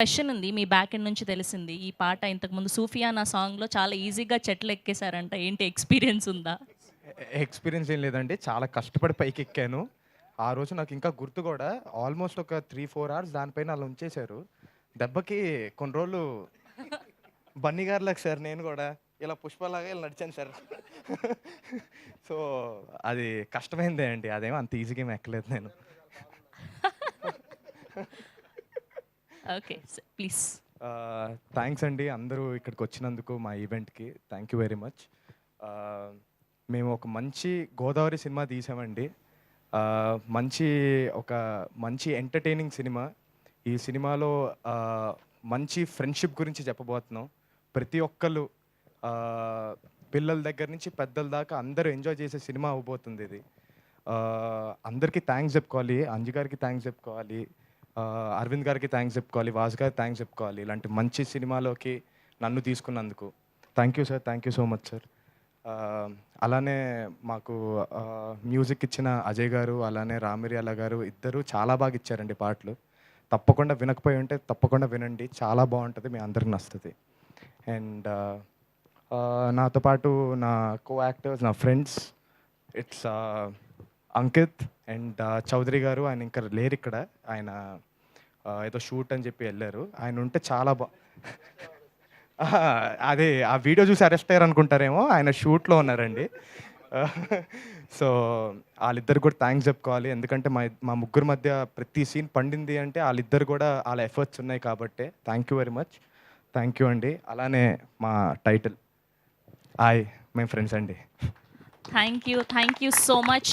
Question ఉంది. మీ back end నుంచి తెలిసింది. ఈ పాట ఇంతకుముందు 'సూఫియానా' సాంగ్‌లో చాలా ఈజీగా చెట్లెక్కేసారంట. ఏంటి ఎక్స్‌పీరియన్స్ ఉందా? ఎక్స్‌పీరియన్స్ ఏం లేదండి. చాలా కష్టపడి పైకెక్కాను. ఆ రోజు నాకు ఇంకా గుర్తు గూడా ఆల్‌మోస్ట్ ఒక 3, 4 అవర్స్ దానిపైన అలా ఉంచేశారు. దెబ్బకి కొన్ని రోజులు బన్నీ గారిలాగా సార్ నేను గూడా ఇలా పుష్పలాగా ఇలా నడిచాను సార్. సో, అది కష్టమైందే అండి. అదేమో అంత ఈజీగా ఏమి ఎక్కలేదు నేను. ఓకే. ప్లీజ్. థ్యాంక్స్ అండి అందరూ ఇక్కడికొచ్చినందుకు మా ఈవెంట్‌కి. Thank you very much. ఆహ్, మేము ఒక మంచి గోదావరి సినిమా తీసామండి. మంచి ఒక మంచి ఎంటర్‌టైనింగ్ సినిమా. ఈ సినిమాలో మంచి ఫ్రెండ్‌షిప్ గురించి చెప్పబోతున్నాం. ప్రతి ఒక్కళ్ళు పిల్లల దగ్గర నుంచి పెద్దల దాకా అందరూ ఎంజాయ్ చేసే సినిమా అవ్వబోతుందిది. అందరికీ థ్యాంక్స్ చెప్పుకోవాలి. అంజు గారికి థ్యాంక్స్ చెప్పుకోవాలి. అరవింద్ గారికి థ్యాంక్స్ చెప్పుకోవాలి. వాసు గారికి థ్యాంక్స్ చెప్పుకోవాలి. ఇలాంటి మంచి సినిమాలోకి నన్ను తీసుకున్నందుకు. Thank you sir. Thank you so much sir. అలానే మాకు మ్యూజిక్ ఇచ్చిన అజయ్ గారు, అలానే రామిర్యాల గారు ఇద్దరు చాలా బాగా ఇచ్చారండి పాటలు. తప్పకుండా వినకపోయి ఉంటే తప్పకుండా వినండి. చాలా బాగుంటుంది. మీ అందరికి నచ్చుతుంది. అండ్ నాతో పాటు నా కో యాక్టర్స్, నా friends it's Ankit and Chaudhary గారు. ఆయన ఇంకా లేరు ఇక్కడ. ఆయన ఏదో షూట్ అని చెప్పి వెళ్ళారు. ఆయన ఉంటే చాలా అదే ఆ వీడియో చూసి అరెస్ట్ అయ్యారు అనుకుంటారేమో. ఆయన షూట్‌లో ఉన్నారండి. సో, ఆళ్ళిద్దరికి కూడా థ్యాంక్స్ చెప్పుకోవాలి. ఎందుకంటే మా ముగ్గురు మధ్య ప్రతి సీన్ పండింది అంటే ఆళ్ళిద్దరు కూడా ఆళ్ళ ఎఫర్ట్స్ ఉన్నాయి కాబట్టే. Thank you very much. Thank you అండి. అలానే మా టైటిల్ హాయ్ మేము ఫ్రెండ్స్ అండి. Thank you. Thank you so much.